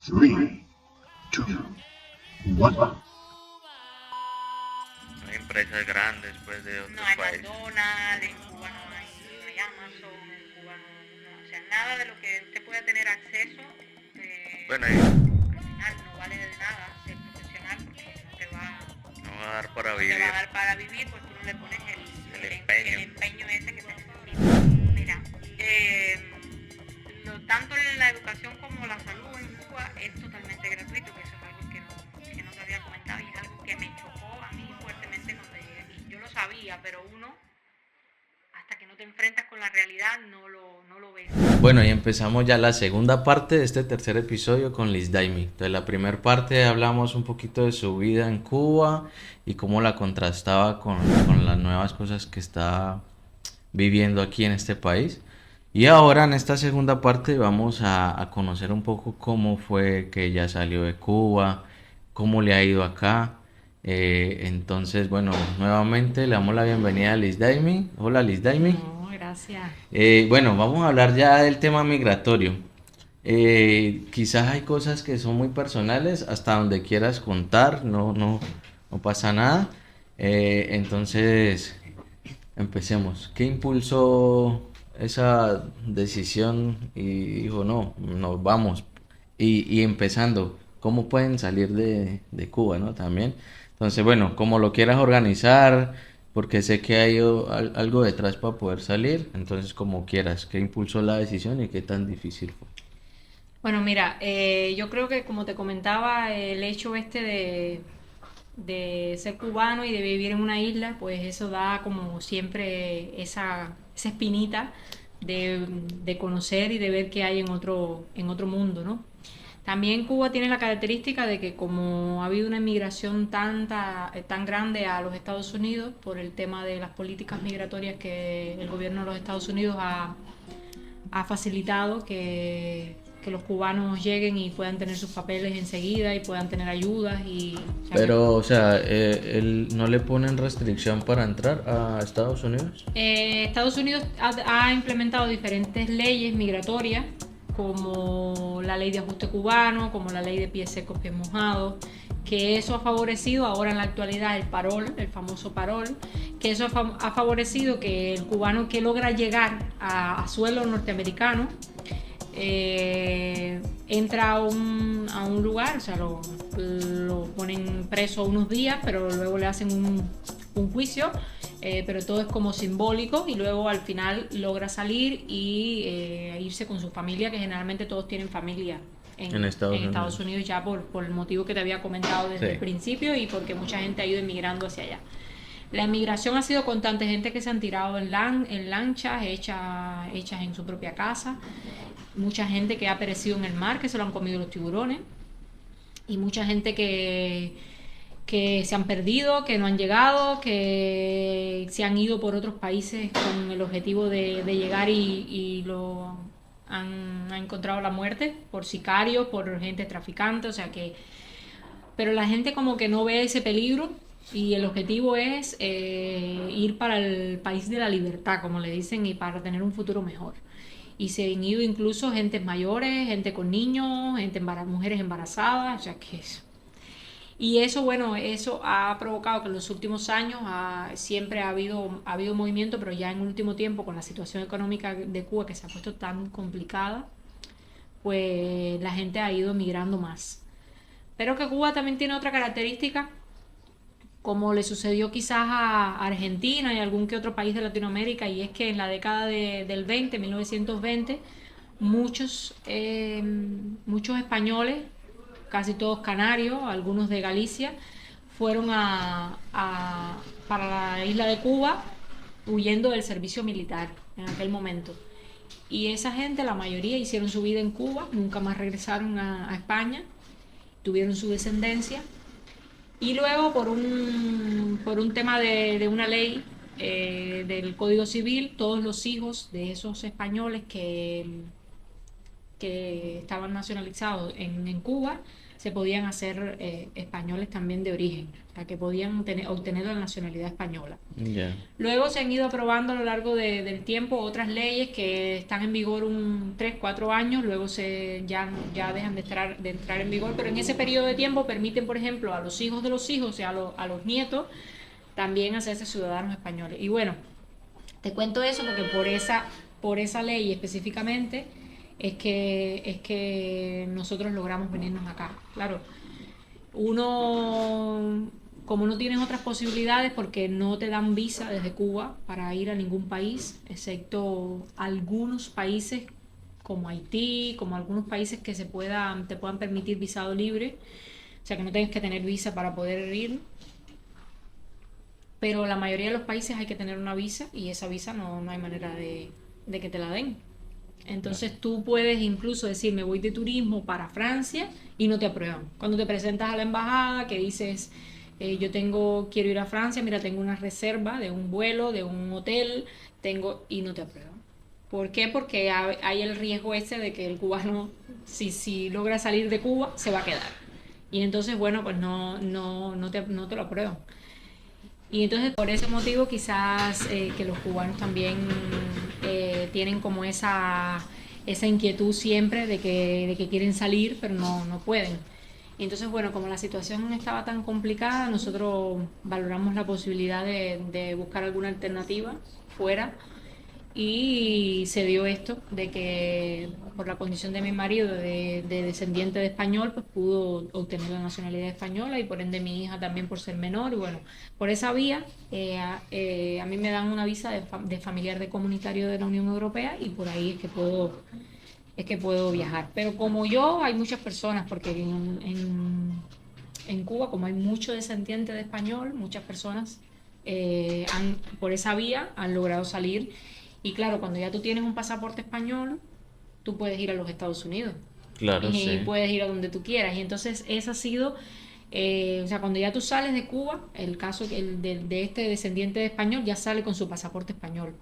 Three, two, one. Hay empresas grandes pues de No otros hay países. McDonald's, en Cuba no hay Amazon, en Cuba no, o sea, nada de lo que usted pueda tener acceso, Bueno, al final no vale de nada ser profesional porque no va a dar para no te vivir. va a dar para vivir porque tú no le pones El empeño. el empeño ese que se necesita. Mira, tanto la educación como la salud en Cuba es totalmente gratuito, que eso es algo que no te había comentado y es algo que me chocó a mí fuertemente cuando llegué aquí. Yo lo sabía, pero uno, hasta que no te enfrentas con la realidad, no lo ves. Bueno, y empezamos ya la segunda parte de este tercer episodio con Liz Daimi. Entonces, la primera parte hablamos un poquito de su vida en Cuba y cómo la contrastaba con las nuevas cosas que está viviendo aquí en este país. Y ahora en esta segunda parte vamos a conocer un poco cómo fue que ella salió de Cuba, cómo le ha ido acá. Entonces, bueno, nuevamente le damos la bienvenida a Liz Daimi. Hola Liz Daimi. No, gracias. Bueno, vamos a hablar ya del tema migratorio. Quizás hay cosas que son muy personales, hasta donde quieras contar, no pasa nada. Entonces, empecemos. ¿Qué impulsó esa decisión y dijo, no, nos vamos? Y empezando, ¿cómo pueden salir de Cuba, no? También. Entonces, bueno, como lo quieras organizar, porque sé que hay algo detrás para poder salir, entonces como quieras, ¿qué impulsó la decisión y qué tan difícil fue? Bueno, mira, yo creo que como te comentaba, el hecho de ser cubano y de vivir en una isla, pues eso da como siempre esa espinita de conocer y de ver qué hay en otro mundo, ¿no? También Cuba tiene la característica de que como ha habido una inmigración tan grande a los Estados Unidos por el tema de las políticas migratorias que el gobierno de los Estados Unidos ha facilitado que los cubanos lleguen y puedan tener sus papeles enseguida y puedan tener ayudas o sea, Pero, o sea, ¿no le ponen restricción para entrar a Estados Unidos? Estados Unidos ha implementado diferentes leyes migratorias, como la ley de ajuste cubano, como la ley de pies secos, pies mojados, que eso ha favorecido ahora en la actualidad el parol, el famoso parol, que eso ha favorecido que el cubano que logra llegar a suelo norteamericano entra a un lugar, o sea, lo ponen preso unos días, pero luego le hacen un juicio, pero todo es como simbólico y luego al final logra salir y irse con su familia, que generalmente todos tienen familia En Estados Unidos. Unidos ya por el motivo que te había comentado desde Sí. el principio y porque mucha gente ha ido emigrando hacia allá. La emigración ha sido constante, gente que se han tirado en lanchas hechas en su propia casa, mucha gente que ha perecido en el mar, que se lo han comido los tiburones, y mucha gente que se han perdido, que no han llegado, que se han ido por otros países con el objetivo de llegar y han encontrado la muerte por sicarios, por gente traficante, o sea que... Pero la gente como que no ve ese peligro y el objetivo es ir para el país de la libertad, como le dicen, y para tener un futuro mejor. Y se han ido incluso gente mayores, gente con niños, mujeres embarazadas, ya que es. Y eso, bueno, eso ha provocado que en los últimos años siempre ha habido movimiento, pero ya en último tiempo, con la situación económica de Cuba que se ha puesto tan complicada, pues la gente ha ido migrando más. Pero que Cuba también tiene otra característica, como le sucedió quizás a Argentina y algún que otro país de Latinoamérica, y es que en la década del 20, 1920, muchos españoles, casi todos canarios, algunos de Galicia, fueron para la isla de Cuba huyendo del servicio militar en aquel momento. Y esa gente, la mayoría, hicieron su vida en Cuba, nunca más regresaron a España, tuvieron su descendencia. Y luego por un tema de una ley del Código Civil, todos los hijos de esos españoles que estaban nacionalizados en Cuba se podían hacer españoles también de origen, o sea, que podían obtener la nacionalidad española. Ya. Luego se han ido aprobando a lo largo del tiempo otras leyes que están en vigor 3, 4 años, luego ya dejan de entrar en vigor, pero en ese periodo de tiempo permiten, por ejemplo, a los hijos de los hijos, o sea, a los nietos, también hacerse ciudadanos españoles. Y bueno, te cuento eso porque por esa ley específicamente es que nosotros logramos venirnos acá. Claro, como no tienes otras posibilidades porque no te dan visa desde Cuba para ir a ningún país, excepto algunos países como Haití, como algunos países que te puedan permitir visado libre, o sea que no tienes que tener visa para poder ir. Pero la mayoría de los países hay que tener una visa y esa visa no hay manera de que te la den. Entonces tú puedes incluso decir, me voy de turismo para Francia y no te aprueban. Cuando te presentas a la embajada que dices, quiero ir a Francia, mira, tengo una reserva de un vuelo, de un hotel, y no te aprueban. ¿Por qué? Porque hay el riesgo ese de que el cubano, si logra salir de Cuba, se va a quedar. Y entonces, bueno, pues no te lo aprueban. Y entonces por ese motivo quizás que los cubanos también tienen como esa inquietud siempre de que quieren salir pero no pueden. Y entonces bueno, como la situación estaba tan complicada, nosotros valoramos la posibilidad de buscar alguna alternativa fuera. Y se dio esto de que por la condición de mi marido de descendiente de español, pues pudo obtener la nacionalidad española y por ende mi hija también por ser menor. Y bueno, por esa vía a mí me dan una visa de familiar de comunitario de la Unión Europea y por ahí es que puedo viajar. Pero como yo, hay muchas personas, porque en Cuba, como hay mucho descendiente de español, muchas personas por esa vía han logrado salir. Y claro, cuando ya tú tienes un pasaporte español, tú puedes ir a los Estados Unidos. Claro, y sí. puedes ir a donde tú quieras. Y entonces ese ha sido, o sea, cuando ya tú sales de Cuba, el caso de este descendiente de español ya sale con su pasaporte español.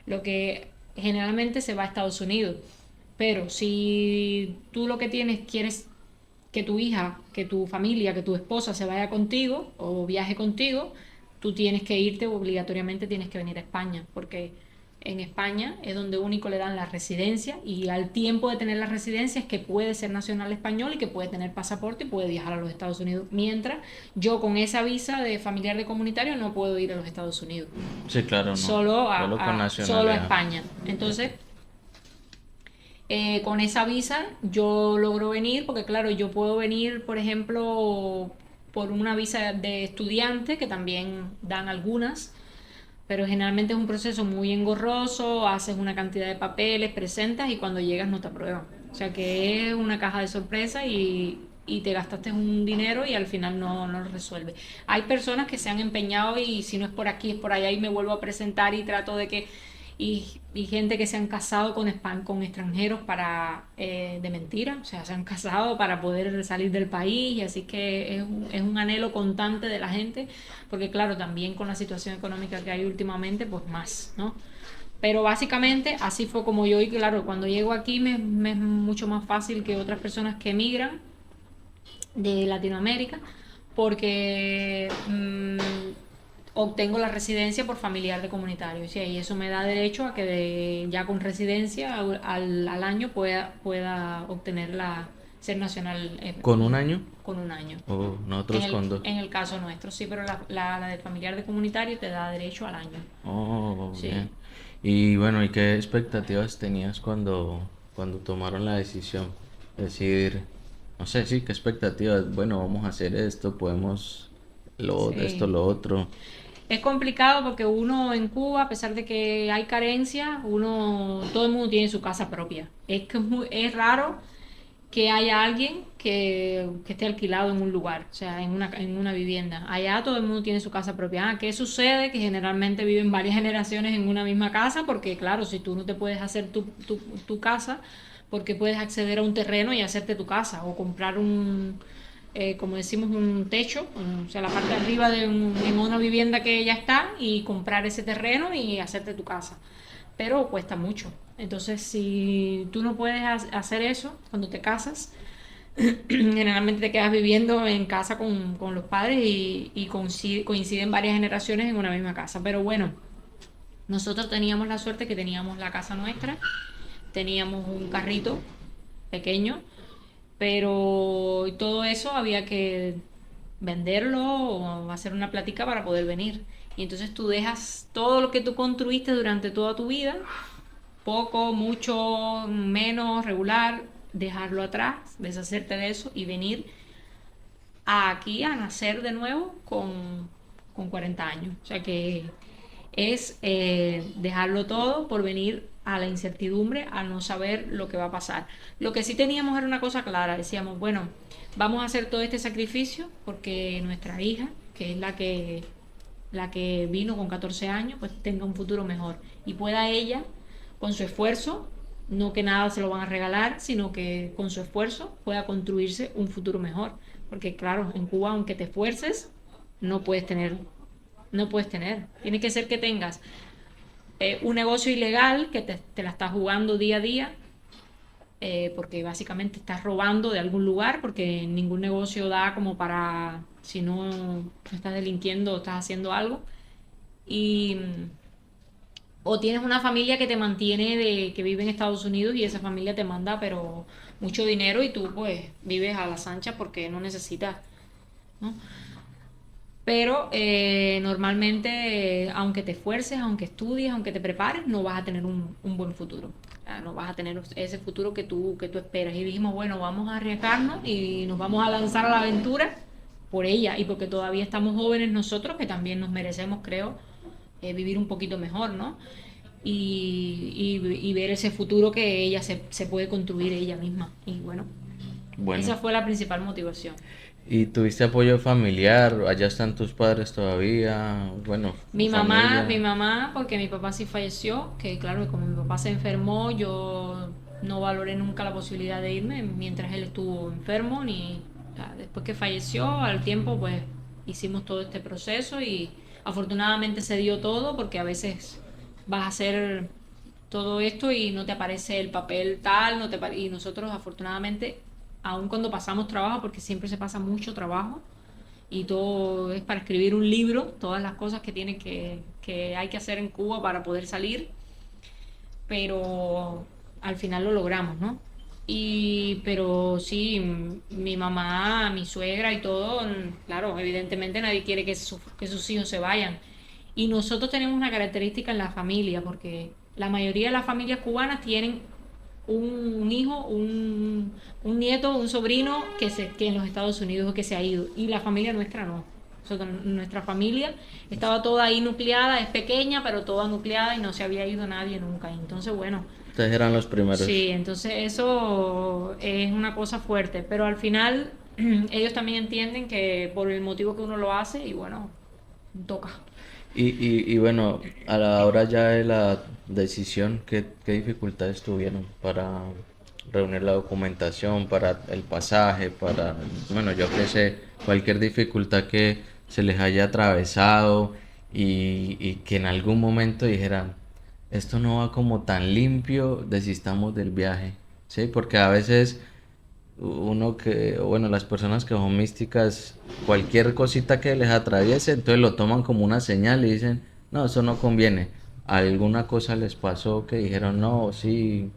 Lo que generalmente se va a Estados Unidos. Pero si tú lo que quieres que tu hija, que tu familia, que tu esposa se vaya contigo o viaje contigo, tú tienes que irte, obligatoriamente tienes que venir a España, porque en España es donde único le dan la residencia y al tiempo de tener la residencia es que puede ser nacional español y que puede tener pasaporte y puede viajar a los Estados Unidos. Mientras yo con esa visa de familiar de comunitario no puedo ir a los Estados Unidos. Sí, claro, no. Solo con nacionalidad. solo a España. Entonces, con esa visa yo logro venir porque claro, yo puedo venir, por ejemplo, por una visa de estudiante que también dan algunas. Pero generalmente es un proceso muy engorroso, haces una cantidad de papeles, presentas y cuando llegas no te aprueban. O sea que es una caja de sorpresa y te gastaste un dinero y al final no lo resuelve. Hay personas que se han empeñado y si no es por aquí es por allá y me vuelvo a presentar y trato de que... Y gente que se han casado con extranjeros de mentira, o sea, se han casado para poder salir del país y así que es un anhelo constante de la gente, porque claro, también con la situación económica que hay últimamente, pues más, ¿no? Pero básicamente así fue como yo, y claro, cuando llego aquí me es mucho más fácil que otras personas que emigran de Latinoamérica, porque obtengo la residencia por familiar de comunitario, ¿sí? Y eso me da derecho a que ya con residencia al año pueda obtener ser nacional. ¿Con un año? Con un año. Oh, nosotros con 2. En el caso nuestro, sí, pero la de familiar de comunitario te da derecho al año. Oh, Sí. bien. Y bueno, ¿y qué expectativas tenías cuando tomaron la decisión? Decir, no sé, sí, qué expectativas, bueno, vamos a hacer esto, podemos Sí. esto, lo otro. Es complicado porque uno en Cuba, a pesar de que hay carencia, todo el mundo tiene su casa propia. Es que es raro que haya alguien que esté alquilado en un lugar, o sea, en una vivienda. Allá todo el mundo tiene su casa propia. ¿Qué sucede? Que generalmente viven varias generaciones en una misma casa, porque claro, si tú no te puedes hacer tu casa, porque puedes acceder a un terreno y hacerte tu casa, o comprar como decimos, un techo, o sea, la parte de arriba en una vivienda que ya está, y comprar ese terreno y hacerte tu casa. Pero cuesta mucho. Entonces, si tú no puedes hacer eso cuando te casas, generalmente te quedas viviendo en casa con los padres y coinciden varias generaciones en una misma casa. Pero bueno, nosotros teníamos la suerte que teníamos la casa nuestra, teníamos un carrito pequeño, pero todo eso había que venderlo o hacer una plática para poder venir. Y entonces tú dejas todo lo que tú construiste durante toda tu vida, poco, mucho, menos, regular, dejarlo atrás, deshacerte de eso y venir aquí a nacer de nuevo con 40 años. O sea que es dejarlo todo por venir a la incertidumbre, a no saber lo que va a pasar. Lo que sí teníamos era una cosa clara, decíamos, bueno, vamos a hacer todo este sacrificio porque nuestra hija, que es la que vino con 14 años, pues tenga un futuro mejor y pueda ella, con su esfuerzo, no que nada se lo van a regalar, sino que con su esfuerzo pueda construirse un futuro mejor. Porque claro, en Cuba, aunque te esfuerces, no puedes tener. No puedes tener. Tiene que ser que tengas un negocio ilegal que te la estás jugando día a día, porque básicamente estás robando de algún lugar, porque ningún negocio da como para, si no estás delinquiendo o estás haciendo algo. Y o tienes una familia que te mantiene, que vive en Estados Unidos y esa familia te manda pero mucho dinero y tú pues vives a las anchas porque no necesitas, ¿no? Pero normalmente, aunque te esfuerces, aunque estudies, aunque te prepares, no vas a tener un buen futuro. O sea, no vas a tener ese futuro que tú esperas. Y dijimos, bueno, vamos a arriesgarnos y nos vamos a lanzar a la aventura por ella y porque todavía estamos jóvenes nosotros, que también nos merecemos, creo, vivir un poquito mejor, ¿no? Y ver ese futuro que ella se puede construir ella misma. Y bueno, Bueno, esa fue la principal motivación. ¿y tuviste apoyo familiar? ¿Allá están tus padres todavía? Bueno, familia. Mi mamá, porque mi papá sí falleció, que claro, como mi papá se enfermó, yo no valoré nunca la posibilidad de irme mientras él estuvo enfermo, ni o sea, después que falleció, al tiempo pues hicimos todo este proceso y afortunadamente se dio todo, porque a veces vas a hacer todo esto y no te aparece el papel tal, y nosotros afortunadamente, aun cuando pasamos trabajo, porque siempre se pasa mucho trabajo, y todo es para escribir un libro, todas las cosas que hay que hacer en Cuba para poder salir, pero al final lo logramos, ¿no? Pero sí, mi mamá, mi suegra y todo, claro, evidentemente nadie quiere que sus hijos se vayan. Y nosotros tenemos una característica en la familia, porque la mayoría de las familias cubanas tienen un hijo, un nieto, un sobrino que en los Estados Unidos o que se ha ido. Y la familia nuestra no. Nuestra familia estaba toda ahí nucleada, es pequeña, pero toda nucleada y no se había ido nadie nunca. Entonces, bueno, Ustedes eran los primeros. sí, entonces eso es una cosa fuerte. Pero al final ellos también entienden que por el motivo que uno lo hace y bueno, toca. Y bueno, a la hora ya de la decisión, ¿qué dificultades tuvieron para reunir la documentación, para el pasaje, para, bueno, yo qué sé, cualquier dificultad que se les haya atravesado y que en algún momento dijeran, esto no va como tan limpio, desistamos del viaje, ¿sí? Porque a veces uno que, bueno, las personas que son místicas, cualquier cosita que les atraviese, entonces lo toman como una señal y dicen, no, eso no conviene. ¿Alguna cosa les pasó que dijeron, no, sí?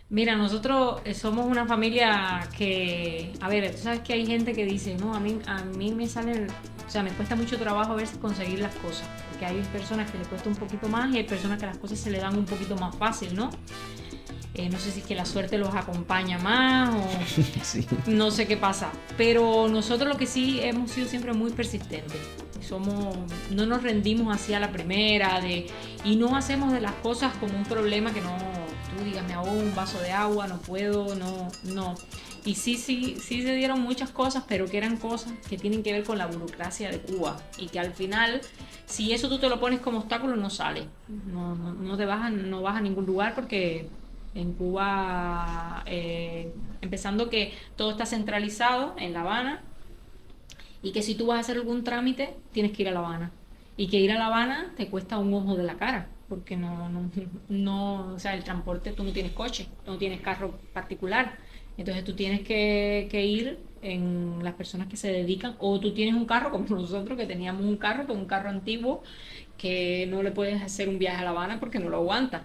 Mira, nosotros somos una familia que, a ver, tú sabes que hay gente que dice, no, a mí me salen, o sea, me cuesta mucho trabajo a veces conseguir las cosas, porque hay personas que le cuesta un poquito más y hay personas que las cosas se le dan un poquito más fácil, ¿no? No sé si es que la suerte los acompaña más o Sí. no sé qué pasa, pero nosotros lo que sí hemos sido siempre muy persistentes. No nos rendimos así a la primera y no hacemos de las cosas como un problema que no, tú digas, me ahogo un vaso de agua, no puedo, no. Y sí se dieron muchas cosas, pero que eran cosas que tienen que ver con la burocracia de Cuba y que al final, si eso tú te lo pones como obstáculo, no sale, no vas a ningún lugar porque en Cuba, empezando que todo está centralizado en La Habana y que si tú vas a hacer algún trámite tienes que ir a La Habana y que ir a La Habana te cuesta un ojo de la cara. porque no, o sea, el transporte, tú no tienes coche, no tienes carro particular, entonces tú tienes que ir en las personas que se dedican, o tú tienes un carro como nosotros que teníamos un carro, pero un carro antiguo que no le puedes hacer un viaje a La Habana porque no lo aguanta,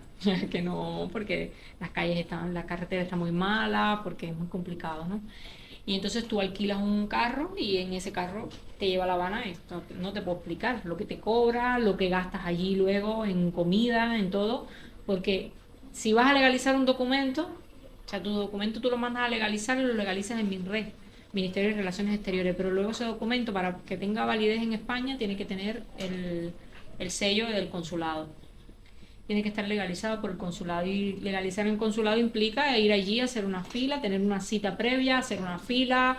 que no, porque la carretera está muy mala, porque es muy complicado, ¿no? Y entonces tú alquilas un carro y en ese carro te lleva a La Habana. Esto no te puedo explicar lo que te cobra, lo que gastas allí luego en comida, en todo, porque si vas a legalizar un documento, o sea, tu documento tú lo mandas a legalizar y lo legalizas en MINRE, Ministerio de Relaciones Exteriores, pero luego ese documento, para que tenga validez en España, tiene que tener el sello del consulado. Tiene que estar legalizado por el consulado, y legalizar en consulado implica ir allí, hacer una fila, tener una cita previa, hacer una fila,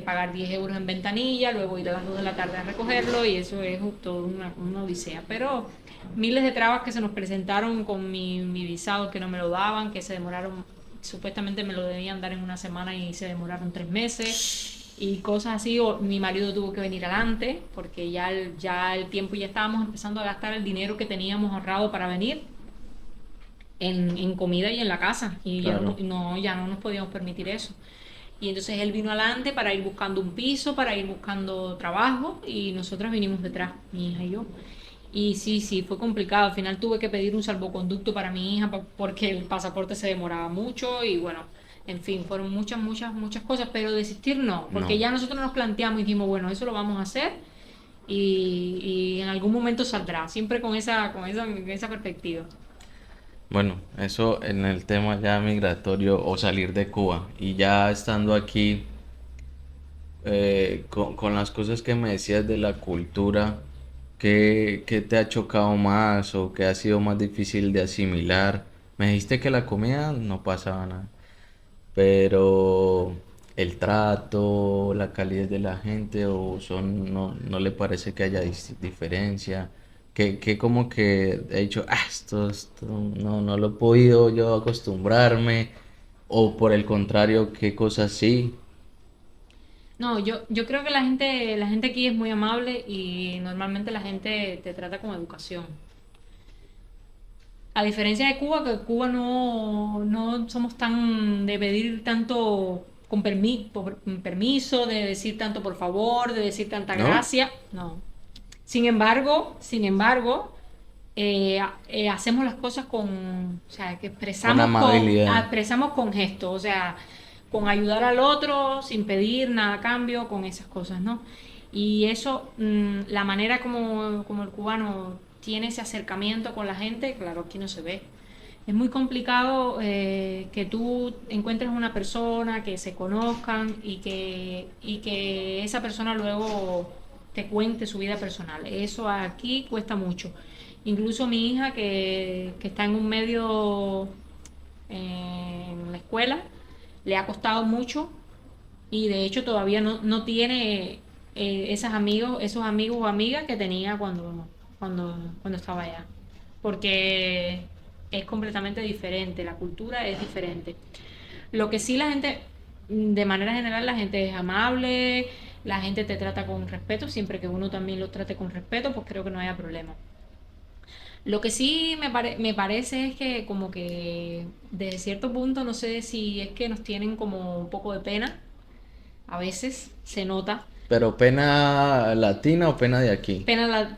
pagar 10 euros en ventanilla, luego ir a las 2 de la tarde a recogerlo, y eso es toda una odisea. Pero miles de trabas que se nos presentaron con mi visado, que no me lo daban, que se demoraron, supuestamente me lo debían dar en una semana y se demoraron 3 meses. Y cosas así, o mi marido tuvo que venir adelante porque ya el tiempo, ya estábamos empezando a gastar el dinero que teníamos ahorrado para venir en comida y en la casa, y Claro. ya no nos podíamos permitir eso. Y entonces él vino adelante para ir buscando un piso, para ir buscando trabajo, y nosotras vinimos detrás, mi hija y yo. Y sí, fue complicado. Al final tuve que pedir un salvoconducto para mi hija porque el pasaporte se demoraba mucho, y bueno, en fin, fueron muchas cosas, pero desistir no, porque No. ya nosotros nos planteamos y dijimos, bueno, eso lo vamos a hacer, y en algún momento saldrá, siempre con esa perspectiva. Bueno, eso en el tema ya migratorio o salir de Cuba. Y ya estando aquí, con las cosas que me decías de la cultura, ¿qué te ha chocado más o qué ha sido más difícil de asimilar? Me dijiste que la comida no pasaba nada, pero el trato, la calidez de la gente, o no le parece que haya diferencia, que como que he dicho, esto no lo he podido yo acostumbrarme, o por el contrario, qué cosas sí. No, yo creo que la gente aquí es muy amable, y normalmente la gente te trata con educación. A diferencia de Cuba, que Cuba no somos tan de pedir tanto con permiso, de decir tanto por favor, de decir tanta ¿No? gracia, no. Sin embargo, hacemos las cosas o sea, que Con amabilidad. expresamos con gestos, o sea, con ayudar al otro sin pedir nada a cambio, con esas cosas, ¿no? Y eso, la manera como el cubano tiene ese acercamiento con la gente, claro, aquí no se ve. Es muy complicado que tú encuentres una persona, que se conozcan, y que esa persona luego te cuente su vida personal. Eso aquí cuesta mucho. Incluso mi hija, que está en un medio, en la escuela, le ha costado mucho, y de hecho todavía no tiene esos amigos o amigas que tenía cuando estaba allá. Porque es completamente diferente, la cultura es diferente. Lo que sí, la gente, de manera general, la gente es amable, la gente te trata con respeto, siempre que uno también lo trate con respeto, pues creo que no haya problema. Lo que sí me parece es que, como que desde cierto punto, no sé si es que nos tienen como un poco de pena, a veces se nota. Pero pena latina o pena de aquí. Pena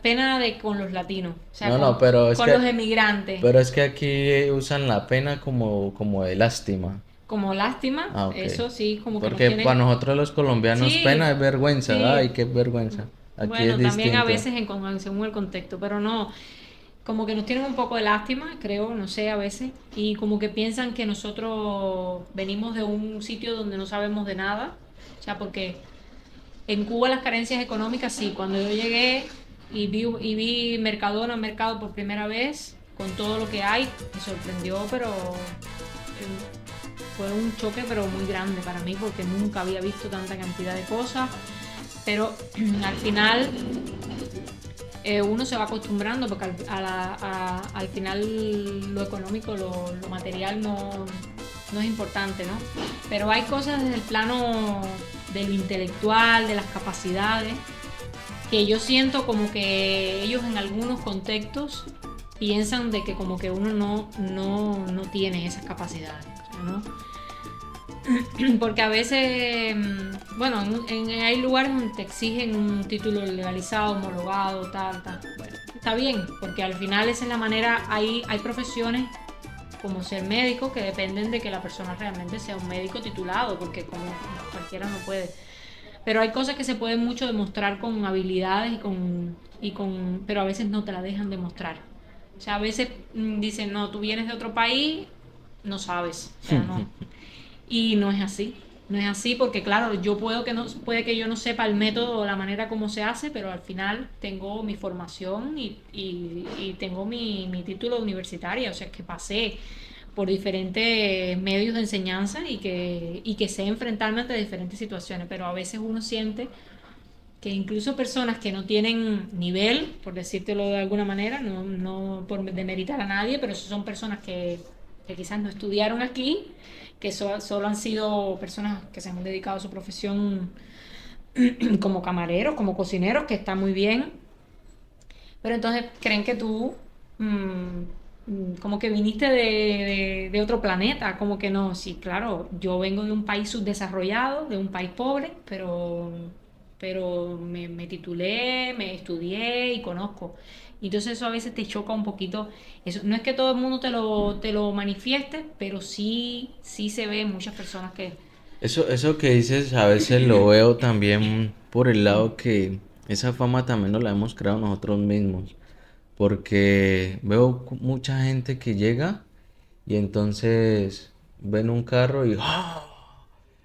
con los latinos, o sea, No, no, con los emigrantes. pero es que aquí usan la pena como de lástima. Como lástima, Ah, ok. eso sí, como que nos Porque para tienen. nosotros los colombianos pena Sí, es vergüenza. sí. Ay, qué vergüenza. Aquí es Bueno, también a distinto. veces según el contexto, pero no, como que nos tienen un poco de lástima, creo, no sé, a veces, y como que piensan que nosotros venimos de un sitio donde no sabemos de nada, o sea, porque en Cuba las carencias económicas, sí, cuando yo llegué y vi Mercadona, mercado por primera vez, con todo lo que hay, me sorprendió, pero fue un choque pero muy grande para mí, porque nunca había visto tanta cantidad de cosas, pero al final uno se va acostumbrando, porque al final lo económico, lo material no es importante, ¿no? Pero hay cosas desde el plano de lo intelectual, de las capacidades, que yo siento como que ellos en algunos contextos piensan de que como que uno no tiene esas capacidades, o sea, ¿no? Porque a veces, bueno, hay lugares donde te exigen un título legalizado, homologado, tal. Bueno, está bien, porque al final esa es la manera, hay profesiones como ser médico que dependen de que la persona realmente sea un médico titulado, porque como cualquiera no puede. Pero hay cosas que se pueden mucho demostrar con habilidades pero a veces no te la dejan demostrar. O sea, a veces dicen, no, tú vienes de otro país, no sabes, o sea, no. Y no es así. No es así porque, claro, puede que yo no sepa el método o la manera como se hace, pero al final tengo mi formación y tengo mi título universitario, o sea, que pasé por diferentes medios de enseñanza y que sé enfrentarme ante diferentes situaciones, pero a veces uno siente que incluso personas que no tienen nivel, por decírtelo de alguna manera, no por demeritar a nadie, pero son personas que quizás no estudiaron aquí, que solo han sido personas que se han dedicado a su profesión como camareros, como cocineros, que está muy bien, pero entonces creen que tú como que viniste de otro planeta, como que no, sí, claro, yo vengo de un país subdesarrollado, de un país pobre, pero me titulé, me estudié y conozco. Y entonces eso a veces te choca un poquito. Eso, no es que todo el mundo te lo manifieste, pero sí se ve muchas personas que... Eso que dices, a veces lo veo también por el lado que esa fama también nos la hemos creado nosotros mismos. Porque veo mucha gente que llega y entonces ven un carro y ¡ah!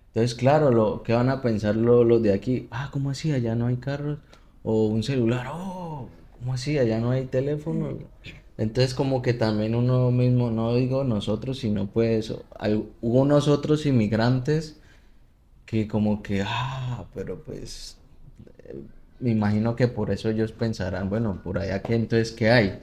Entonces, claro, ¿qué van a pensar los de aquí? Ah, ¿cómo así? Allá no hay carros. O un celular, oh, ¿cómo así? Allá no hay teléfono. Entonces, como que también uno mismo, no digo nosotros, sino pues algunos otros inmigrantes que como que, pero pues me imagino que por eso ellos pensarán, bueno, por allá que entonces, ¿qué hay?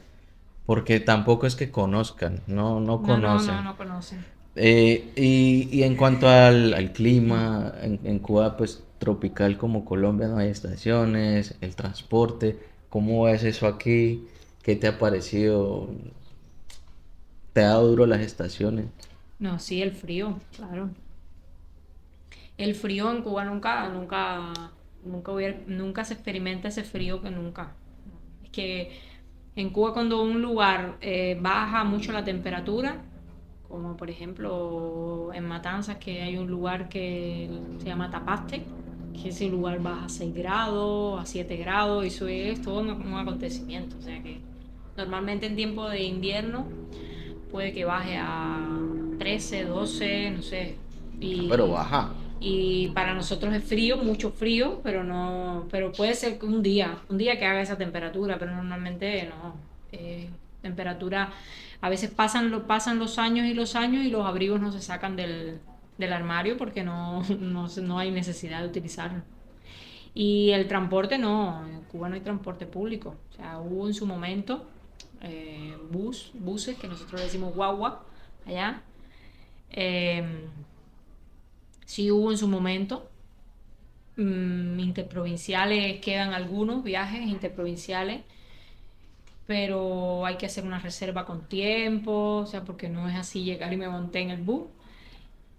Porque tampoco es que conozcan, no conocen. No conocen. Y en cuanto al clima, en Cuba, pues tropical como Colombia, no hay estaciones, el transporte, ¿cómo es eso aquí? ¿Qué te ha parecido? ¿Te ha dado duro las estaciones? No, sí, el frío, claro. El frío en Cuba nunca se experimenta ese frío que nunca. Es que en Cuba cuando un lugar baja mucho la temperatura, como por ejemplo en Matanzas que hay un lugar que se llama Tapaste, que ese lugar baja a 6 grados, a 7 grados, y eso es todo un acontecimiento. O sea que normalmente en tiempo de invierno puede que baje a 13 12 no sé. Pero Y, baja. y para nosotros es frío, mucho frío, pero no, pero puede ser que un día que haga esa temperatura, pero normalmente no. Temperatura, a veces pasan los años y los abrigos no se sacan del armario porque no hay necesidad de utilizarlo. Y el transporte no, en Cuba no hay transporte público. O sea, hubo en su momento buses, que nosotros le decimos guagua allá. Eh, sí hubo en su momento. Interprovinciales quedan algunos viajes interprovinciales, pero hay que hacer una reserva con tiempo, o sea, porque no es así llegar y me monté en el bus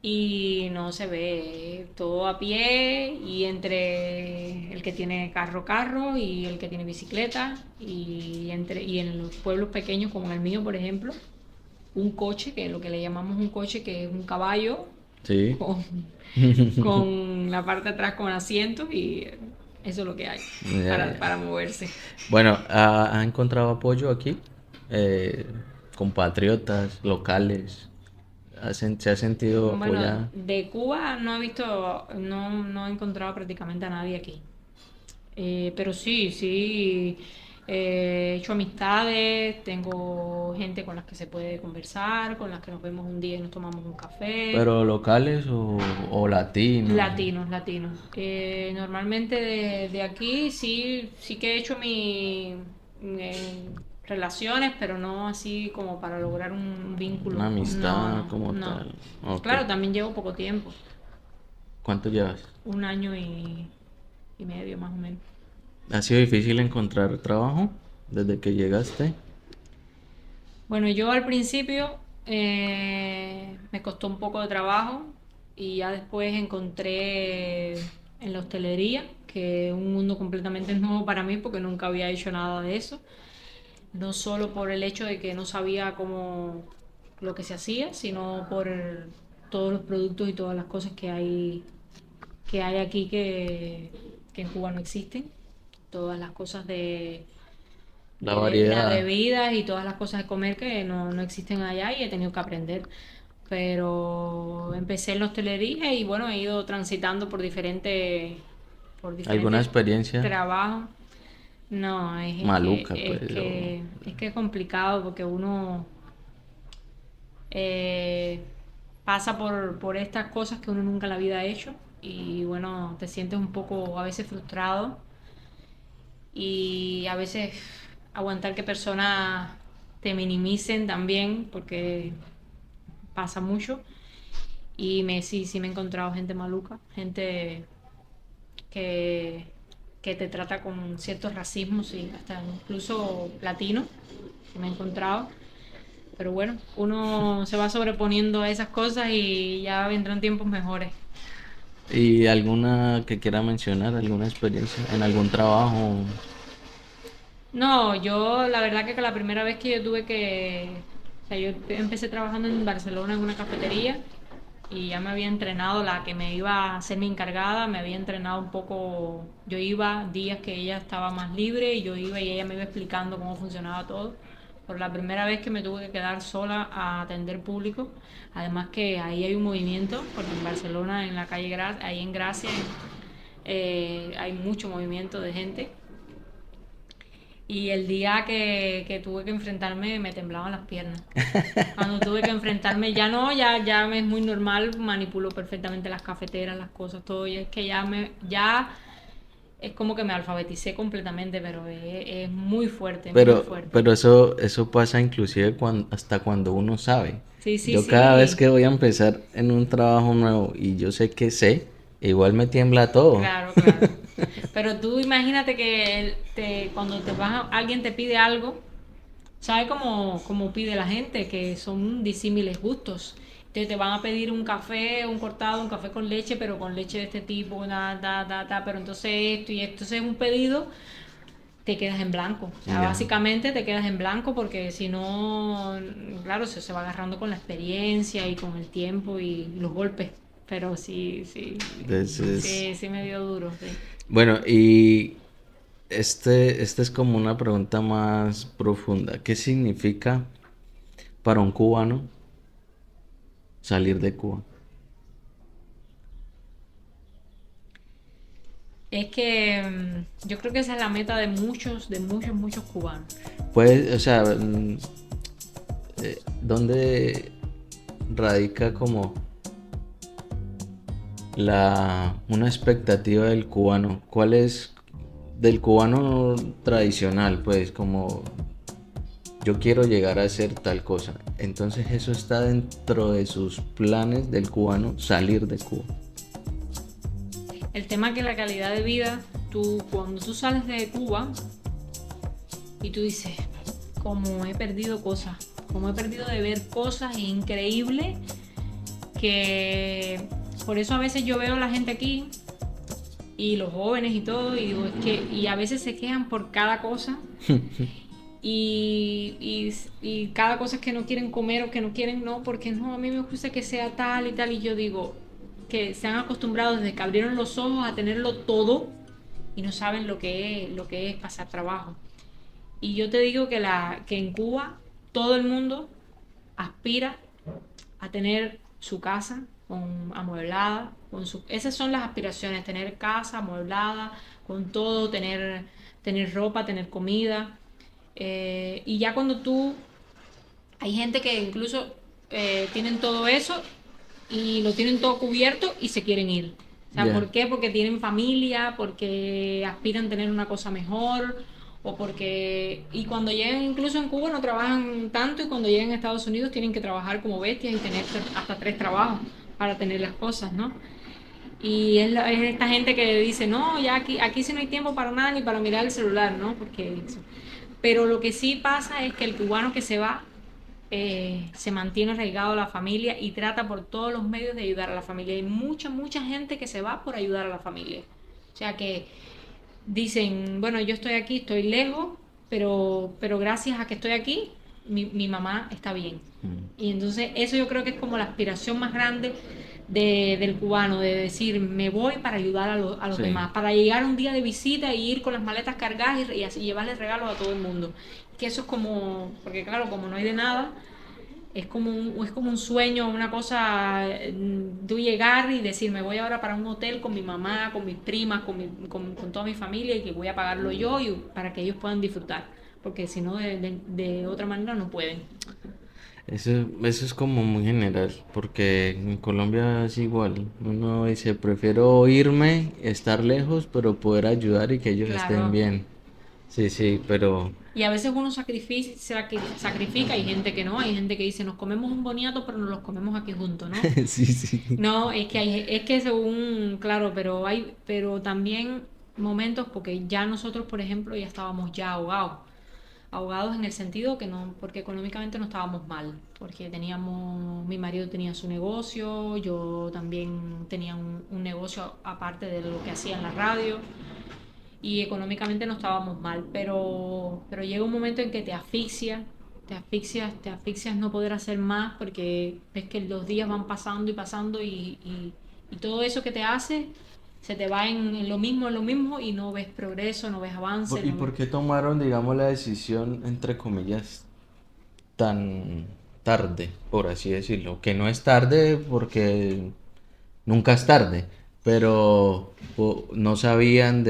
y no se ve todo a pie y entre el que tiene carro y el que tiene bicicleta y en los pueblos pequeños como el mío, por ejemplo, un coche, que es lo que le llamamos un coche, que es un caballo Sí. con, con la parte de atrás con asientos y eso es lo que hay Ya, ya. para moverse. Bueno, ¿ha encontrado apoyo aquí? Eh, Compatriotas, locales. ¿Se ha sentido Bueno, apoyada? de Cuba no he encontrado prácticamente a nadie aquí. Pero sí, he hecho amistades, tengo gente con las que se puede conversar, con las que nos vemos un día y nos tomamos un café. ¿Pero locales o latinos? Latinos. Normalmente de aquí sí que he hecho relaciones, pero no así como para lograr un vínculo. Una amistad como No. tal. Ok. Claro, también llevo poco tiempo, ¿Cuánto llevas? un año y medio más o menos. ¿Ha sido difícil encontrar trabajo desde que llegaste? Bueno, yo al principio me costó un poco de trabajo y ya después encontré en la hostelería, que es un mundo completamente nuevo para mí porque nunca había hecho nada de eso. No solo por el hecho de que no sabía cómo lo que se hacía, sino por todos los productos y todas las cosas que hay aquí que en Cuba no existen. Todas las cosas La de las variedad. bebidas y todas las cosas de comer que no existen allá y he tenido que aprender. Pero empecé en la hostelería y bueno, he ido transitando por ¿Alguna diferentes experiencia trabajos. No, maluca, pues? es que es complicado porque uno eh, pasa por estas cosas que uno nunca en la vida ha hecho y bueno, te sientes un poco a veces frustrado y a veces aguantar que personas te minimicen también porque pasa mucho y sí me he encontrado gente maluca, gente que, que te trata con ciertos racismos y hasta incluso latino que me he encontrado. Pero bueno, uno se va sobreponiendo a esas cosas y ya vendrán tiempos mejores. ¿Y alguna que quiera mencionar, alguna experiencia en algún trabajo? No, yo la verdad que la primera vez que yo tuve que... O sea, yo empecé trabajando en Barcelona en una cafetería y ya me había entrenado la que me iba a ser mi encargada, me había entrenado un poco, yo iba días que ella estaba más libre y yo iba y ella me iba explicando cómo funcionaba todo. Por la primera vez que me tuve que quedar sola a atender público, además que ahí hay un movimiento, porque en Barcelona, en la calle ahí en Gracia, hay mucho movimiento de gente. Y el día que tuve que enfrentarme me temblaban las piernas. Cuando tuve que enfrentarme, ya no, ya me es muy normal, manipulo perfectamente las cafeteras, las cosas, todo. Y es que ya es como que me alfabeticé completamente, pero es muy fuerte, muy fuerte. Pero eso pasa inclusive hasta cuando uno sabe. Sí, sí, Yo cada vez sí, que voy a empezar en un trabajo nuevo y yo sé que sé, igual me tiembla todo. claro, claro. Pero tú imagínate que cuando alguien te pide algo, ¿sabe cómo pide la gente? Que son disímiles gustos. Entonces te van a pedir un café, un cortado, un café con leche, pero con leche de este tipo, pero entonces esto y esto. Entonces un pedido, te quedas en blanco. O sea, Ya. básicamente te quedas en blanco porque si no, claro, se va agarrando con la experiencia y con el tiempo y los golpes. Pero sí, sí, Entonces, sí me dio duro, sí. bueno, y este es como una pregunta más profunda. ¿Qué significa para un cubano salir de Cuba? Es que yo creo que esa es la meta de muchos cubanos. Pues, o sea, ¿dónde radica como una expectativa del cubano? ¿Cuál es del cubano tradicional? Pues como yo quiero llegar a hacer tal cosa. Entonces eso está dentro de sus planes del cubano salir de Cuba. El tema es que la calidad de vida, cuando tú sales de Cuba y tú dices, como he perdido cosas, como he perdido de ver cosas increíbles, que por eso a veces yo veo a la gente aquí y los jóvenes y todo, y digo, y a veces se quejan por cada cosa. Y cada cosa es que no quieren comer o que no quieren, no, porque no, a mí me gusta que sea tal y tal, y yo digo que se han acostumbrado desde que abrieron los ojos a tenerlo todo y no saben lo que es pasar trabajo. Y yo te digo que en Cuba todo el mundo aspira a tener su casa amueblada, esas son las aspiraciones, tener casa amueblada, con todo, tener ropa, tener comida. Y ya cuando hay gente que incluso tienen todo eso y lo tienen todo cubierto y se quieren ir. O sea, Ya. ¿por qué? Porque tienen familia, porque aspiran a tener una cosa mejor, o porque... Y cuando llegan incluso en Cuba no trabajan tanto y cuando llegan a Estados Unidos tienen que trabajar como bestias y tener hasta 3 trabajos para tener las cosas, ¿no? Y es esta gente que dice, no, ya aquí sí no hay tiempo para nada ni para mirar el celular, ¿no? Pero lo que sí pasa es que el cubano que se va se mantiene arraigado a la familia y trata por todos los medios de ayudar a la familia. Hay mucha gente que se va por ayudar a la familia. O sea que dicen, bueno, yo estoy aquí, estoy lejos, pero gracias a que estoy aquí, mi mamá está bien. Y entonces eso yo creo que es como la aspiración más grande del cubano, de decir, me voy para ayudar a los Sí. demás, para llegar un día de visita y ir con las maletas cargadas y así llevarle regalos a todo el mundo. Que eso es como, porque claro, como no hay de nada, es como un sueño, una cosa, tú llegar y decir, me voy ahora para un hotel con mi mamá, con mis primas, con toda mi familia y que voy a pagarlo yo y para que ellos puedan disfrutar, porque si no, de otra manera no pueden. Eso es como muy general, porque en Colombia es igual. Uno dice, prefiero irme, estar lejos, pero poder ayudar y que ellos estén Claro. bien. Sí, sí, pero Y a veces uno sacrifica, hay gente que no, hay gente que dice, nos comemos un boniato, pero nos los comemos aquí juntos, ¿no? sí, sí. No, es que según, claro, pero también momentos, porque ya nosotros, por ejemplo, ya estábamos ya ahogados en el sentido que no, porque económicamente no estábamos mal, porque mi marido tenía su negocio, yo también tenía un negocio aparte de lo que hacía en la radio y económicamente no estábamos mal, pero llega un momento en que te asfixias no poder hacer más porque ves que los días van pasando y pasando y todo eso que te hace se te va en lo mismo y no ves progreso, no ves avance, ¿Y no ves... por qué tomaron, digamos, la decisión, entre comillas, tan tarde, por así decirlo? Que no es tarde porque nunca es tarde, pero no sabían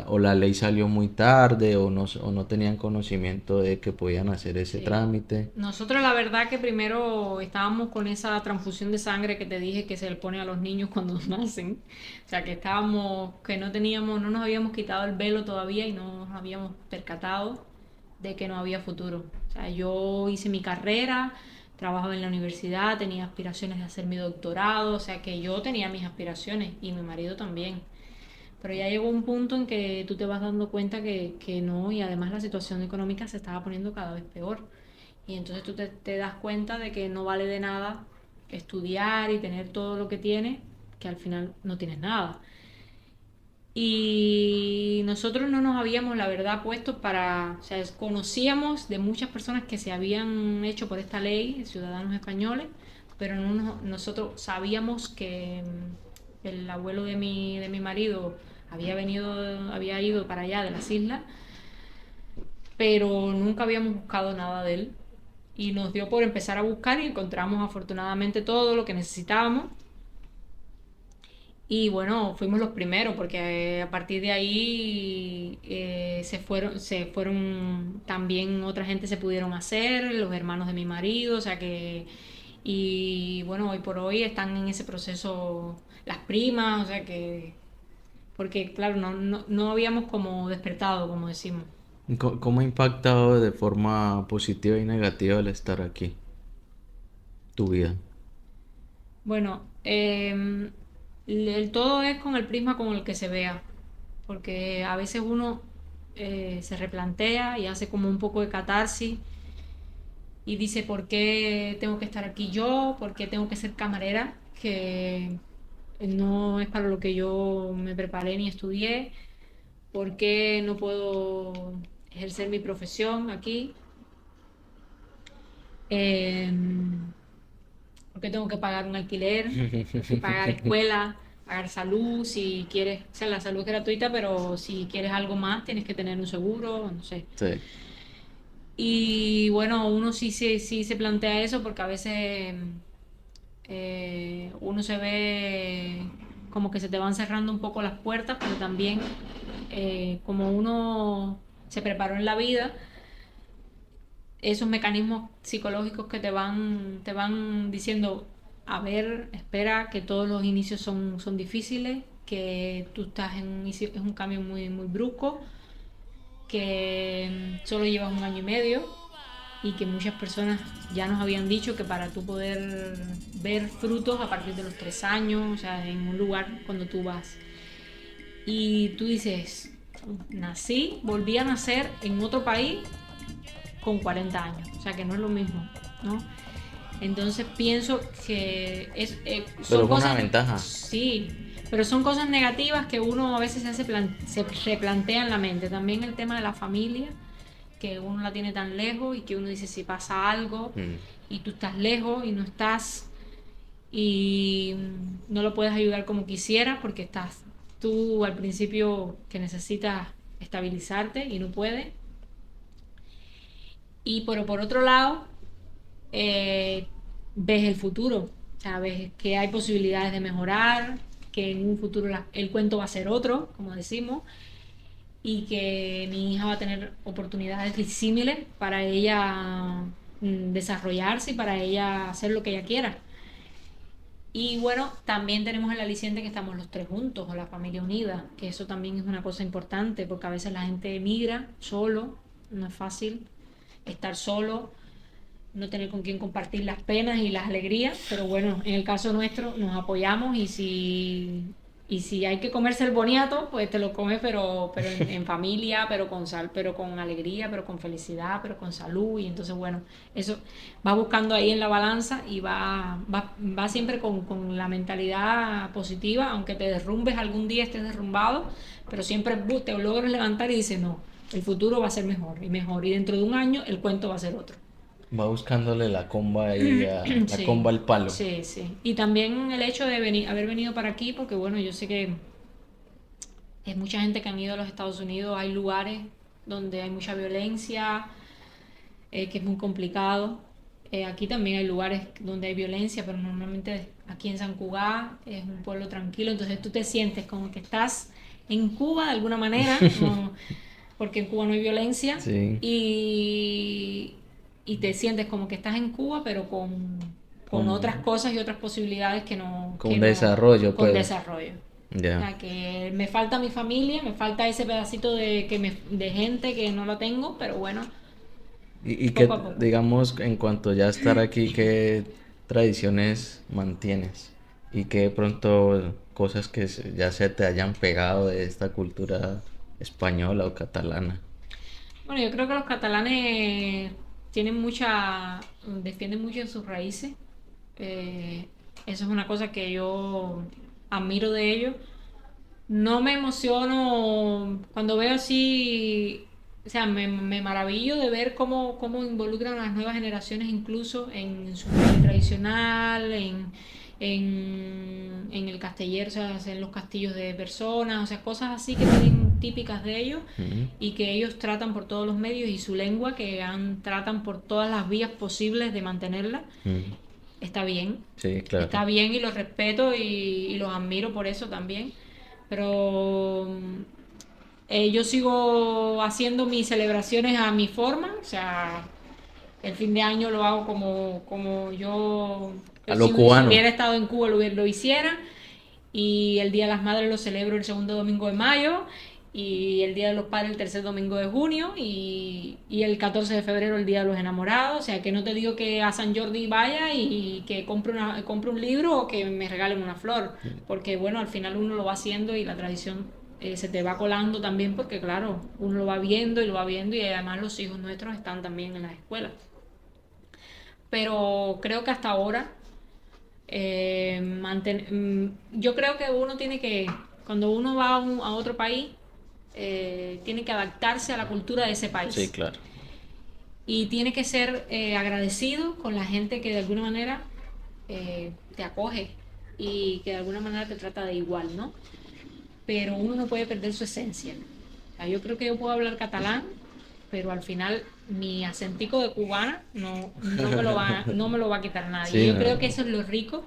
o la ley salió muy tarde, o no tenían conocimiento de que podían hacer ese Sí. trámite. Nosotros la verdad que primero estábamos con esa transfusión de sangre que te dije que se le pone a los niños cuando nacen. O sea, que estábamos, que no nos habíamos quitado el velo todavía y no nos habíamos percatado de que no había futuro. O sea, yo hice mi carrera, trabajaba en la universidad, tenía aspiraciones de hacer mi doctorado, o sea que yo tenía mis aspiraciones y mi marido también. Pero ya llegó un punto en que tú te vas dando cuenta que no, y además la situación económica se estaba poniendo cada vez peor. Y entonces tú te das cuenta de que no vale de nada estudiar y tener todo lo que tienes, que al final no tienes nada. Y nosotros no nos habíamos, la verdad, puesto o sea, conocíamos de muchas personas que se habían hecho por esta ley, ciudadanos españoles, pero nosotros sabíamos que el abuelo de mi marido había ido para allá de las islas, pero nunca habíamos buscado nada de él. Y nos dio por empezar a buscar y encontramos afortunadamente todo lo que necesitábamos. Y bueno, fuimos los primeros porque a partir de ahí se fueron también otra gente se pudieron hacer, los hermanos de mi marido, o sea que, y bueno, hoy por hoy están en ese proceso las primas, o sea que, porque claro, no habíamos como despertado, como decimos. ¿Cómo ha impactado de forma positiva y negativa el estar aquí, tu vida? Bueno, el todo es con el prisma con el que se vea, porque a veces uno se replantea y hace como un poco de catarsis y dice, ¿por qué tengo que estar aquí yo? ¿Por qué tengo que ser camarera? Que no es para lo que yo me preparé ni estudié. ¿Por qué no puedo ejercer mi profesión aquí? Eh, ¿Por qué tengo que pagar un alquiler? Pagar escuela, pagar salud, si quieres, o sea, la salud es gratuita, pero si quieres algo más tienes que tener un seguro, no sé. Sí. Y bueno, uno sí se plantea eso porque a veces uno se ve como que se te van cerrando un poco las puertas, pero también como uno se preparó en la vida, esos mecanismos psicológicos que te van diciendo, a ver, espera, que todos los inicios son difíciles, que tú estás es un cambio muy brusco, que solo llevas un año y medio y que muchas personas ya nos habían dicho que para tú poder ver frutos a partir de los 3 años, o sea, en un lugar cuando tú vas. Y tú dices, volví a nacer en otro país con 40 años, o sea que no es lo mismo. ¿no? Entonces pienso que son Pero es una cosas, ventaja. sí, pero son cosas negativas que uno a veces se replantea en la mente. También el tema de la familia, que uno la tiene tan lejos y que uno dice si pasa algo y tú estás lejos y no estás y no lo puedes ayudar como quisieras porque estás tú al principio que necesitas estabilizarte y no puedes. Y por otro lado, eh, ves el futuro, o sea, ves que hay posibilidades de mejorar, que en un futuro el cuento va a ser otro, como decimos, y que mi hija va a tener oportunidades disímiles para ella desarrollarse y para ella hacer lo que ella quiera. Y bueno, también tenemos el aliciente que estamos los tres juntos, o la familia unida, que eso también es una cosa importante, porque a veces la gente emigra solo, no es fácil estar solo, no tener con quién compartir las penas y las alegrías, pero bueno, en el caso nuestro nos apoyamos y si hay que comerse el boniato, pues te lo comes, pero en familia, pero con sal, pero con alegría, pero con felicidad, pero con salud, y entonces bueno, eso va buscando ahí en la balanza y va siempre con la mentalidad positiva, aunque te derrumbes algún día, estés derrumbado, pero siempre te logras levantar y dices, no, el futuro va a ser mejor y mejor, y dentro de un año el cuento va a ser otro. Va buscándole la comba ahí, la Sí, comba al palo. sí, sí. Y también el hecho de haber venido para aquí, porque bueno, yo sé que hay mucha gente que han ido a los Estados Unidos, hay lugares donde hay mucha violencia, que es muy complicado. Aquí también hay lugares donde hay violencia, pero normalmente aquí en San Cugat es un pueblo tranquilo, entonces tú te sientes como que estás en Cuba de alguna manera, ¿no? Porque en Cuba no hay violencia, Sí. y te sientes como que estás en Cuba, pero con otras cosas y otras posibilidades que no... Con que no- desarrollo, con pues. desarrollo. O Ya. sea, que me falta mi familia, me falta ese pedacito de gente que no lo tengo, pero bueno, Y que, poco a poco. digamos, en cuanto ya estar aquí, ¿qué tradiciones mantienes? Y qué de pronto cosas que ya se te hayan pegado de esta cultura española o catalana. Bueno, yo creo que los catalanes defienden mucho sus raíces. Eh, Eso es una cosa que yo admiro de ellos. No me emociono cuando veo así, o sea, me maravillo de ver cómo involucran a las nuevas generaciones incluso en su baile tradicional, en el castellero, o sea, en los castillos de personas, o sea, cosas así que tienen típicas de ellos Ujú. y que ellos tratan por todos los medios y su lengua tratan por todas las vías posibles de mantenerla. Mm. Está bien, Sí, claro. está bien y los respeto y los admiro por eso también. Pero yo sigo haciendo mis celebraciones a mi forma, o sea, el fin de año lo hago como yo, A lo si cubano. hubiera estado en Cuba lo hiciera, y el Día de las Madres lo celebro el segundo domingo de mayo, y el Día de los Padres el tercer domingo de junio, y el 14 de febrero el Día de los Enamorados, o sea, que no te digo que a San Jordi vaya y que compre un libro o que me regalen una flor, porque bueno, al final uno lo va haciendo y la tradición se te va colando también porque claro, uno lo va viendo y lo va viendo y además los hijos nuestros están también en las escuelas. Pero creo que hasta ahora yo creo que uno tiene que, cuando uno va a otro país, tiene que adaptarse a la cultura de ese país. Sí, claro. Y tiene que ser agradecido con la gente que de alguna manera te acoge y que de alguna manera te trata de igual, ¿no? Pero uno no puede perder su esencia. O sea, yo creo que yo puedo hablar catalán, pero al final mi acentico de cubana no me lo va a quitar nadie. Sí, Yo no. creo que eso es lo rico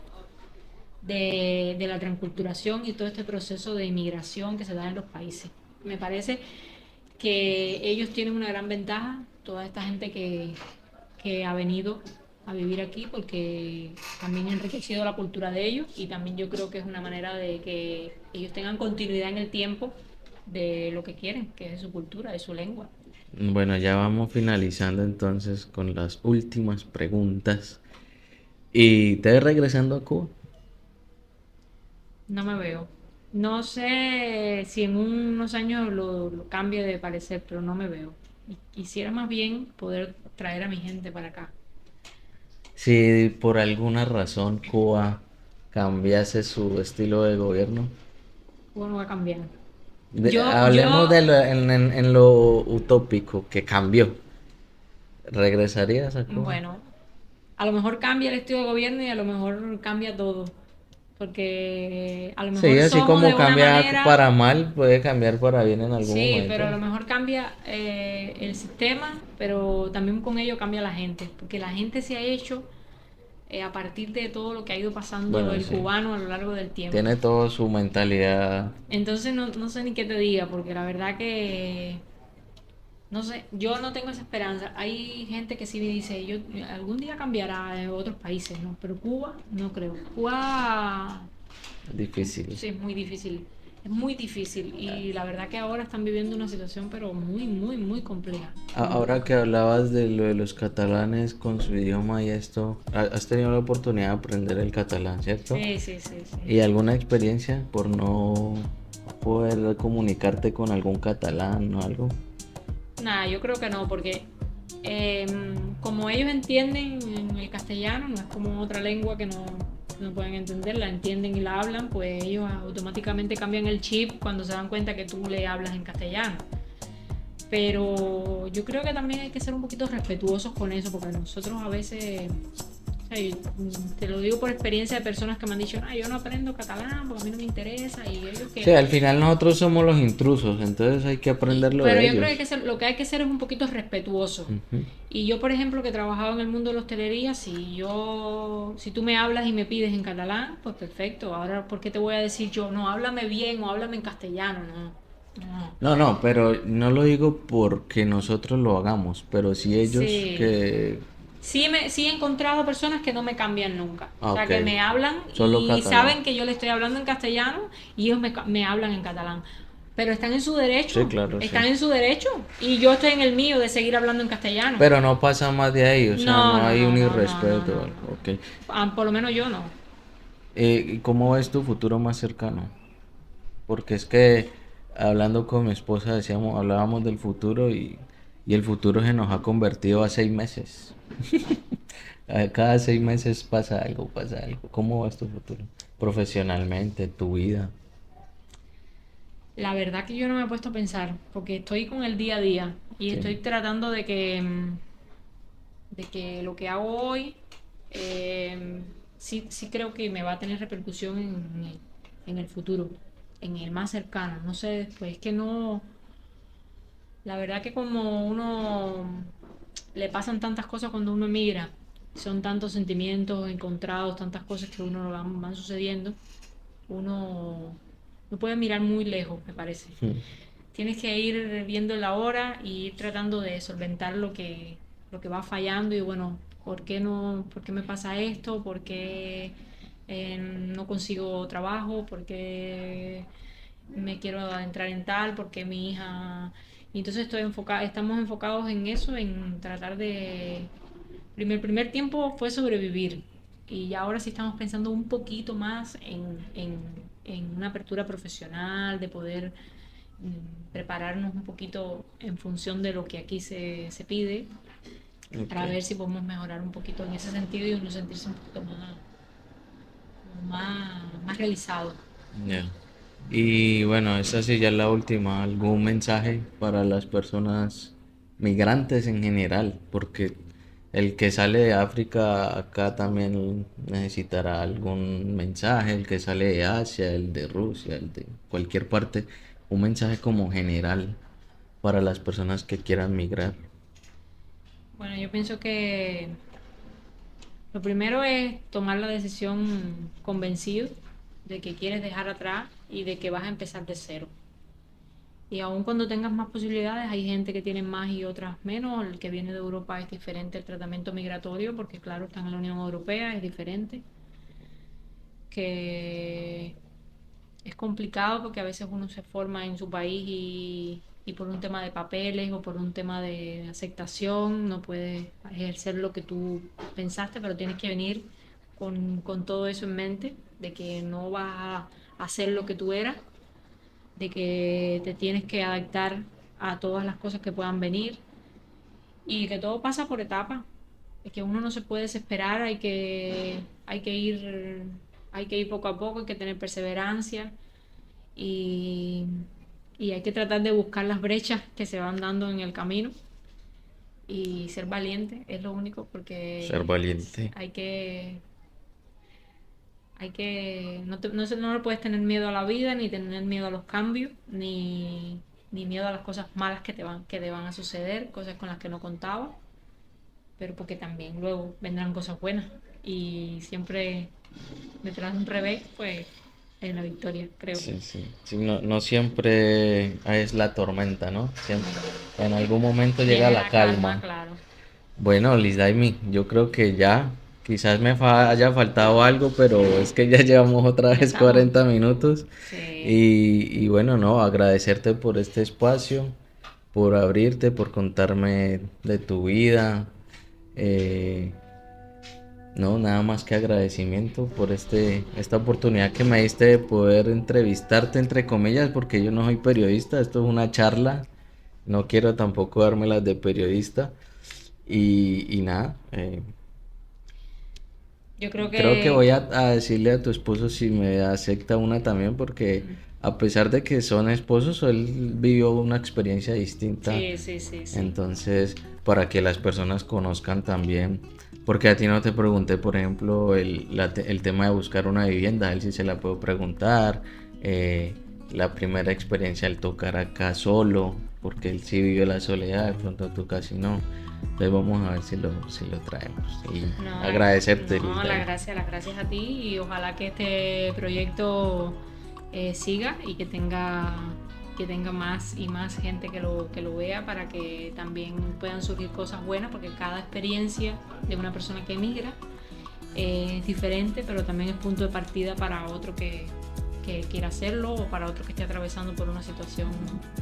de la transculturación y todo este proceso de inmigración que se da en los países. Me parece que ellos tienen una gran ventaja, toda esta gente que ha venido a vivir aquí, porque también ha enriquecido la cultura de ellos y también yo creo que es una manera de que ellos tengan continuidad en el tiempo de lo que quieren, que es su cultura, de su lengua. Bueno, ya vamos finalizando entonces con las últimas preguntas. ¿Y te ves regresando a Cuba? No me veo. No sé si en unos años lo cambie de parecer, pero no me veo. Y quisiera más bien poder traer a mi gente para acá. Si por alguna razón Cuba cambiase su estilo de gobierno, Cuba no va a cambiar. Yo, hablemos yo, de en lo utópico que cambió. ¿Regresarías a Cuba? bueno, a lo mejor cambia el estilo de gobierno y a lo mejor cambia todo. Porque a lo Sí, mejor así somos de como una cambia manera, para mal, puede cambiar para bien en algún sí, momento. pero a lo mejor cambia el sistema, pero también con ello cambia la gente. Porque la gente se ha hecho a partir de todo lo que ha ido pasando Bueno, el sí. cubano a lo largo del tiempo. Tiene toda su mentalidad. Entonces no sé ni qué te diga, porque la verdad que no sé, yo no tengo esa esperanza. Hay gente que sí me dice, yo algún día cambiará en otros países, ¿no? Pero Cuba no creo. Cuba Difícil. sí es muy difícil. Es muy difícil y la verdad que ahora están viviendo una situación pero muy compleja. Ahora que hablabas de lo de los catalanes con su idioma y esto, has tenido la oportunidad de aprender el catalán, ¿cierto? Sí. ¿Y alguna experiencia por no poder comunicarte con algún catalán o algo? Nada, yo creo que no, porque como ellos entienden en el castellano, no es como otra lengua que no pueden entender, la entienden y la hablan, pues ellos automáticamente cambian el chip cuando se dan cuenta que tú le hablas en castellano. Pero yo creo que también hay que ser un poquito respetuosos con eso, porque nosotros a veces, o sea, te lo digo por experiencia de personas que me han dicho, yo no aprendo catalán porque a mí no me interesa, y ellos que... Sí, al final nosotros somos los intrusos, entonces hay que aprenderlo Pero de yo creo ellos. que lo que hay que ser es un poquito respetuoso. Ujú. Y yo, por ejemplo, que he trabajado en el mundo de la hostelería, si tú me hablas y me pides en catalán, pues perfecto. Ahora, ¿por qué te voy a decir yo, no, háblame bien o háblame en castellano? No. No, pero no lo digo porque nosotros lo hagamos, pero si ellos Sí. que... Sí he encontrado personas que no me cambian nunca. Ah, O sea, ok, que me hablan solo y catalán. saben que yo le estoy hablando en castellano y ellos me hablan en catalán. Pero están en su Sí, derecho, claro, sí. están en su derecho. Y yo estoy en el mío de seguir hablando en castellano. Pero no pasa más de ahí, o sea, No, no no, hay no, un no, no, no, irrespeto o no, algo, no. ok. Por lo menos yo no. ¿Y cómo ves tu futuro más cercano? Porque es que hablando con mi esposa hablábamos del futuro y el futuro se nos ha convertido a 6 meses. Cada 6 meses pasa algo, pasa algo. ¿Cómo ves tu futuro? Profesionalmente, tu vida. La verdad que yo no me he puesto a pensar, porque estoy con el día a día y Sí. estoy tratando de que lo que hago hoy sí creo que me va a tener repercusión en el futuro, en el más cercano. No sé después, es que no, la verdad que como uno le pasan tantas cosas cuando uno emigra, son tantos sentimientos encontrados, tantas cosas que uno van sucediendo, uno no puede mirar muy lejos, me parece. Mm. Tienes que ir viendo la hora y ir tratando de solventar lo que va fallando y bueno, ¿por qué me pasa esto? ¿Por qué no consigo trabajo? ¿Por qué me quiero adentrar en tal? ¿Por qué mi hija? Y entonces estamos enfocados en eso, en tratar de... primer tiempo fue sobrevivir y ya ahora sí estamos pensando un poquito más en una apertura profesional, de poder prepararnos un poquito en función de lo que aquí se pide Ok. para ver si podemos mejorar un poquito en ese sentido y uno sentirse un poquito más realizado. Ya. Y bueno, esa sí ya es la última. ¿Algún mensaje para las personas migrantes en general? Porque el que sale de África acá también necesitará algún mensaje. El que sale de Asia, el de Rusia, el de cualquier parte. Un mensaje como general para las personas que quieran migrar. Bueno, yo pienso que lo primero es tomar la decisión convencido de que quieres dejar atrás y de que vas a empezar de cero. Y aun cuando tengas más posibilidades, hay gente que tiene más y otras menos. El que viene de Europa es diferente el tratamiento migratorio, porque claro, están en la Unión Europea, es diferente. Que es complicado porque a veces uno se forma en su país y por un tema de papeles o por un tema de aceptación no puedes ejercer lo que tú pensaste, pero tienes que venir con todo eso en mente, de que no vas a hacer lo que tú eras, de que te tienes que adaptar a todas las cosas que puedan venir y que todo pasa por etapas. que uno no se puede desesperar, hay que ir poco a poco, hay que tener perseverancia y, y hay que tratar de buscar las brechas que se van dando en el camino y ser valiente, es lo único, porque Ser valiente. no le puedes tener miedo a la vida, ni tener miedo a los cambios, ni miedo a las cosas malas que te van a suceder, cosas con las que no contaba, pero porque también luego vendrán cosas buenas y siempre detrás de un revés, pues hay una victoria, creo. Sí, sí. Sí, no siempre es la tormenta, ¿no? Siempre. En algún momento llega la calma. Claro. Bueno, Liz Daimi, yo creo que ya, quizás haya faltado algo, pero es que ya llevamos otra vez Estamos. 40 minutos. Sí. Y bueno, no, agradecerte por este espacio, por abrirte, por contarme de tu vida. No, nada más que agradecimiento por esta oportunidad que me diste de poder entrevistarte, entre comillas, porque yo no soy periodista, esto es una charla, no quiero tampoco dármelas de periodista. Y nada, Yo creo creo que voy a decirle a tu esposo si me acepta una también, porque a pesar de que son esposos, él vivió una experiencia distinta. Sí. Entonces, para que las personas conozcan también, porque a ti no te pregunté, por ejemplo, el tema de buscar una vivienda, a él sí se la puedo preguntar, la primera experiencia al tocar acá solo, porque él sí vivió la soledad, de pronto tú casi no. Entonces vamos a ver si lo traemos. Y No, agradecerte, no, Liz las Daimi. gracias a ti y ojalá que este proyecto siga y que tenga más y más gente que lo vea para que también puedan surgir cosas buenas, porque cada experiencia de una persona que emigra es diferente, pero también es punto de partida para otro que quiera hacerlo o para otro que esté atravesando por una situación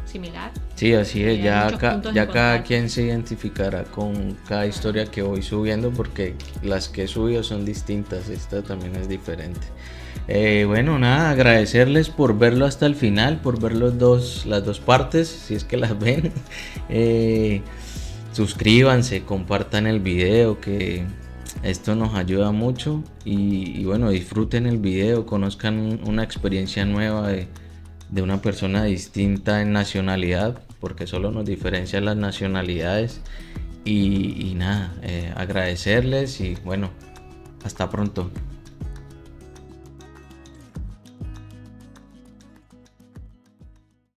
similar. Sí, así es, Hay ya, muchos puntos de ya cada contacto. quien se identificará con cada historia que voy subiendo, porque las que he subido son distintas, esta también es diferente. Bueno, nada, agradecerles por verlo hasta el final, por ver las dos partes, si es que las ven. Suscríbanse, compartan el video, que esto nos ayuda mucho. Y bueno, disfruten el video, conozcan una experiencia nueva de una persona distinta en nacionalidad, porque solo nos diferencian las nacionalidades. Y nada, agradecerles y bueno, hasta pronto.